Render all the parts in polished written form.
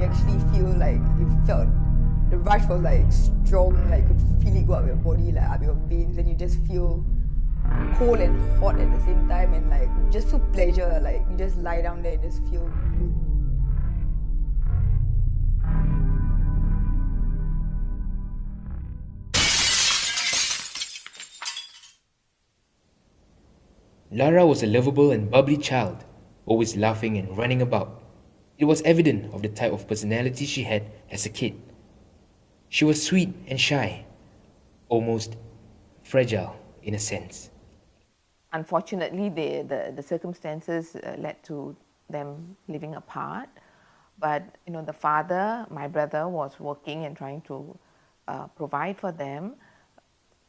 actually feel like the rush was like strong, like you could feel it go up your body, like up your veins, and you just feel cold and hot at the same time, and like you just feel pleasure, like you just lie down there and just feel good. Lara was a lovable and bubbly child, always laughing and running about. It was evident of the type of personality she had as a kid. She was sweet and shy, almost fragile in a sense. Unfortunately, the circumstances led to them living apart. But the father, my brother, was working and trying to provide for them.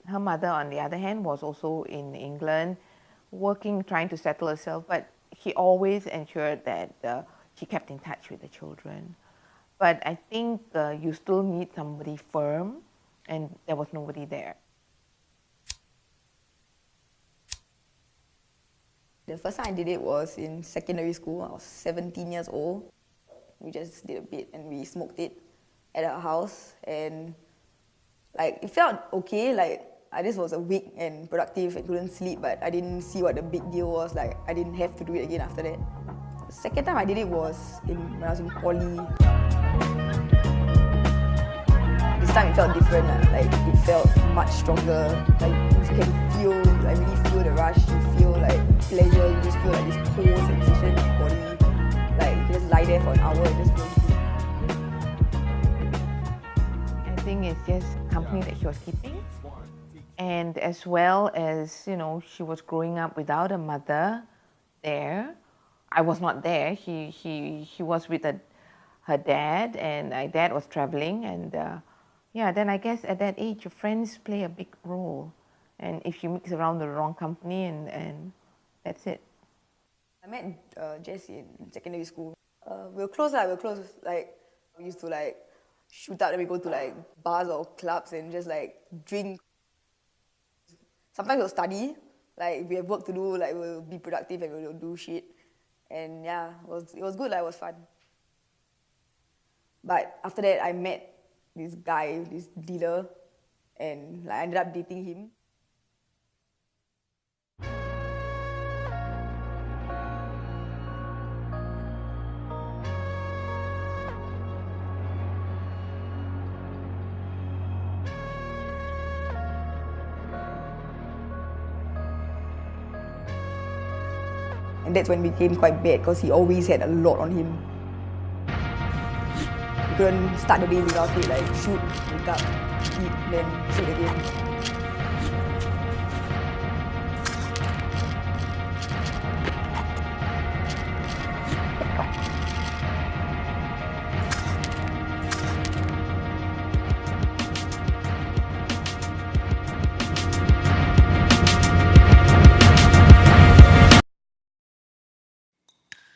Her mother, on the other hand, was also in England, working, trying to settle herself. But he always ensured that he kept in touch with the children. But I think you still need somebody firm, and there was nobody there. The first time I did it was in secondary school. I was 17 years old. We just did a bit and we smoked it at our house, and like it felt okay. Like I just was awake and productive and couldn't sleep, but I didn't see what the big deal was. Like I didn't have to do it again after that. The second time I did it was when I was in poly. This time it felt different. Like it felt much stronger. Like you can feel, I really feel the rush. You feel like pleasure. You just feel like this cold sensation in your body. Like you can just lie there for an hour and just feel good. I think it's just company that she was keeping. And as well as, she was growing up without a mother there. I was not there. She was with her dad, and my dad was traveling. And then I guess at that age, your friends play a big role. And if you mix around the wrong company, and that's it. I met Jess in secondary school. We were close. Like we used to like shoot out and we go to like bars or clubs and just like drink. Sometimes we'll study. Like if we have work to do, like we'll be productive and we'll do shit. And yeah, it was good. Like, it was fun. But after that, I met this guy, this dealer, and like, I ended up dating him. And that's when it became quite bad because he always had a lot on him. You couldn't start the day without it, like shoot, wake up, eat, then shoot again.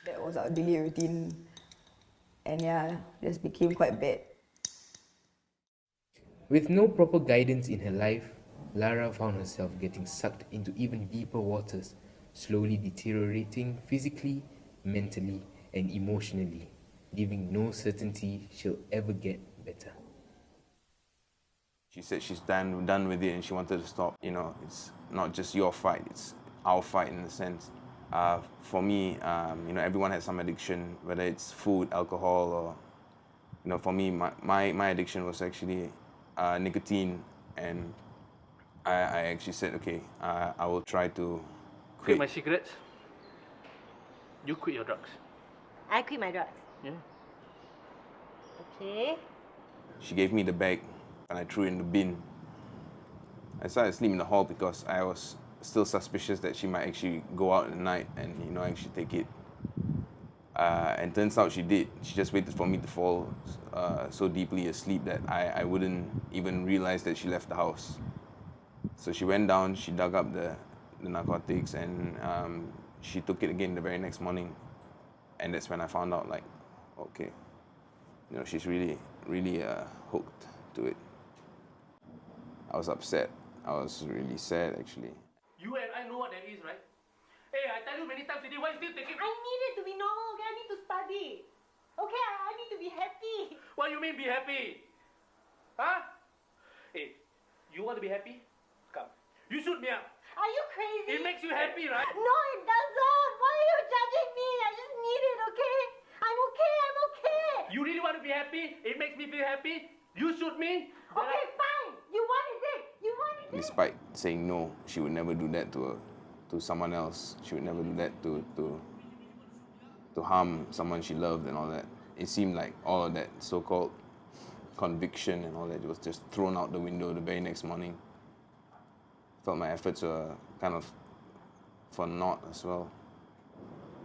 That was our daily routine, and yeah, just became quite bad. With no proper guidance in her life, Lara found herself getting sucked into even deeper waters, slowly deteriorating physically, mentally, and emotionally, leaving no certainty she'll ever get better. She said she's done with it and she wanted to stop. It's not just your fight, it's our fight in a sense. For me, everyone has some addiction, whether it's food, alcohol, or, for me, my addiction was actually nicotine, and I actually said, okay, I will try to quit my cigarettes. You quit your drugs. I quit my drugs. Yeah. Okay. She gave me the bag and I threw it in the bin. I started sleeping in the hall because I was still suspicious that she might actually go out at night and actually take it. And turns out she did. She just waited for me to fall so deeply asleep that I wouldn't even realize that she left the house. So she went down, she dug up the narcotics, and she took it again the very next morning. And that's when I found out, like, okay, she's really, really hooked to it. I was upset. I was really sad, actually. You and I know what that is, right? Hey, I tell you many times already, why you still taking... I need it to be normal, okay? I need to study. Okay, I need to be happy. What do you mean be happy? Huh? Hey, you want to be happy? Come. You shoot me up. Are you crazy? It makes you happy, right? No, it doesn't. Why are you judging me? I just need it, okay? I'm okay, I'm okay. You really want to be happy? It makes me feel happy. You shoot me. then Okay, fine. You wanted it. You wanted it. Despite saying no, she would never do that to someone else. She would never do that to harm someone she loved and all that. It seemed like all of that so-called conviction and all that was just thrown out the window the very next morning. Felt my efforts were kind of for naught as well.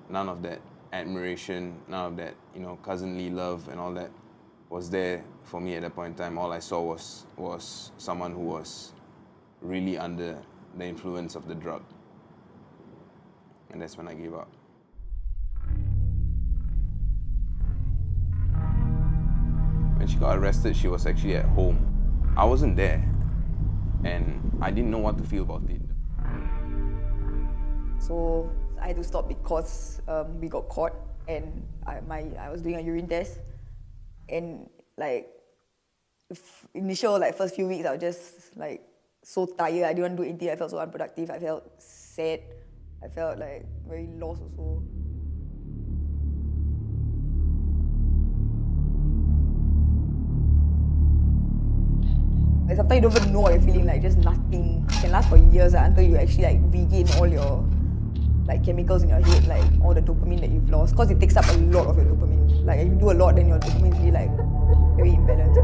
None of that admiration, none of that, cousinly love and all that was there for me at that point in time. All I saw was someone who was really under the influence of the drug. And that's when I gave up. When she got arrested, she was actually at home. I wasn't there, and I didn't know what to feel about it. So I had to stop because we got caught, and I was doing a urine test, and like initial first few weeks I was just so tired. I didn't want to do anything. I felt so unproductive. I felt sad. I felt very lost also. Sometimes you don't even know what you're feeling, just nothing. It can last for years until you actually regain all your chemicals in your head, all the dopamine that you've lost. Because it takes up a lot of your dopamine. If you do a lot, then your dopamine is really very imbalanced.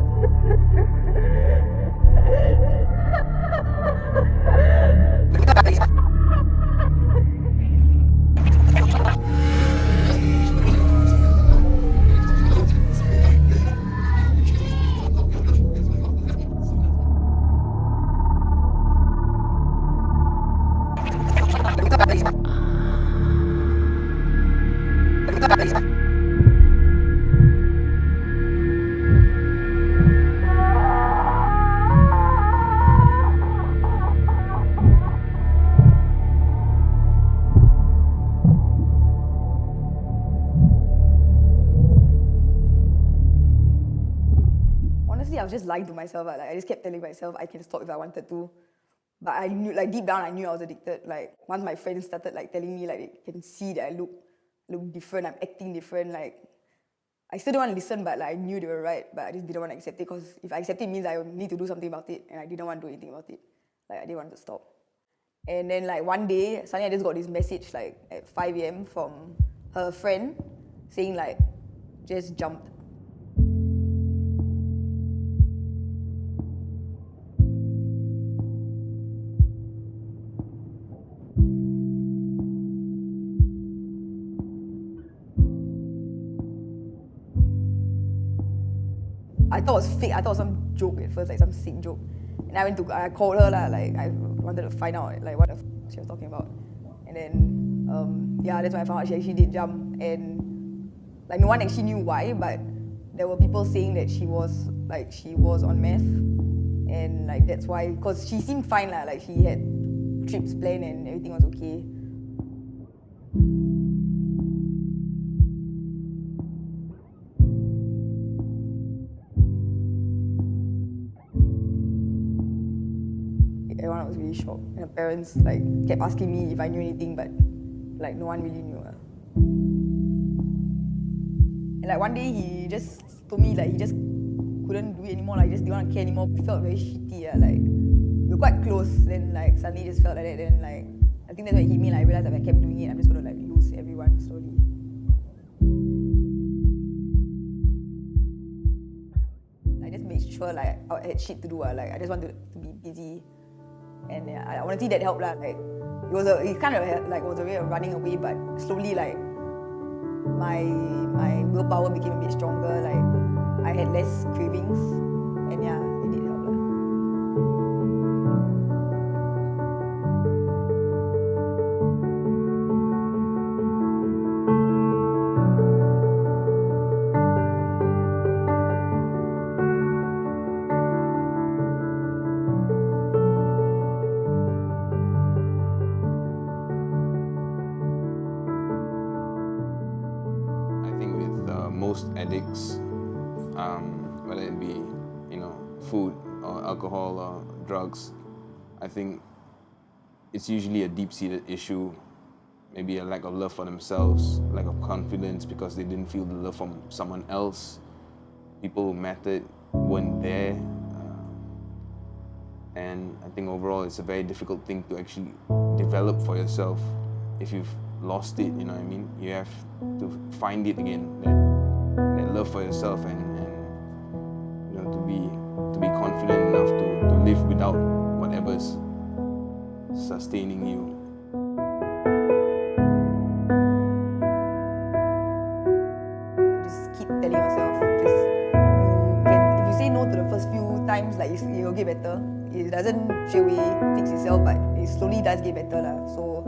Honestly, I was just lying to myself. I just kept telling myself I can stop if I wanted to. But I knew, deep down, I knew I was addicted. Once my friends started telling me, they can see that I look different, I'm acting different. I still don't want to listen, but I knew they were right. But I just didn't want to accept it because if I accept it, it means I need to do something about it, and I didn't want to do anything about it. I didn't want to stop. And then one day, suddenly I just got this message at 5 a.m. from her friend saying just jumped. I thought it was fake. I thought it was some joke at first, some sick joke. And I called her I wanted to find out what the she was talking about. And then that's when I found out she actually did jump. And no one actually knew why, but there were people saying that she was on meth, and that's why, because she seemed fine she had trips planned and everything was okay. Everyone was really shocked. And her parents kept asking me if I knew anything, but no one really knew. And one day he just told me he just couldn't do it anymore. He just didn't want to care anymore. He felt very shitty. We were quite close. Then suddenly just felt like that. Then I think that's when it hit me. I realized if I kept doing it, I'm just gonna lose everyone slowly. I just made sure I had shit to do. I just wanted to be busy. And honestly, that helped. It kind of was a way of running away, but slowly my willpower became a bit stronger. I had less cravings, and it did help. I think with most addicts, whether it be, food or alcohol or drugs, I think it's usually a deep-seated issue, maybe a lack of love for themselves, lack of confidence because they didn't feel the love from someone else. People who mattered weren't there. And I think overall it's a very difficult thing to actually develop for yourself. If you've lost it, you know what I mean? You have to find it again, that love for yourself and to be confident enough to live without whatever's sustaining you. Just keep telling yourself, if you say no to the first few times, like it'll get better. It doesn't straight away fix itself, but it slowly does get better lah. So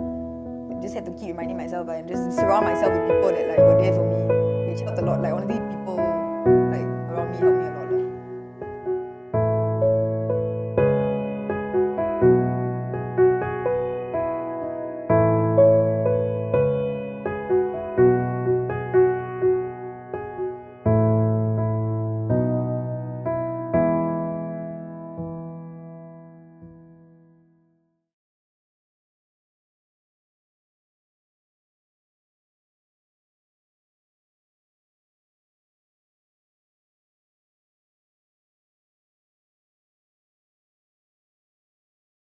I just had to keep reminding myself and just surround myself with people that like were there for me, which helped a lot. Like honestly, people like around me helped me a lot.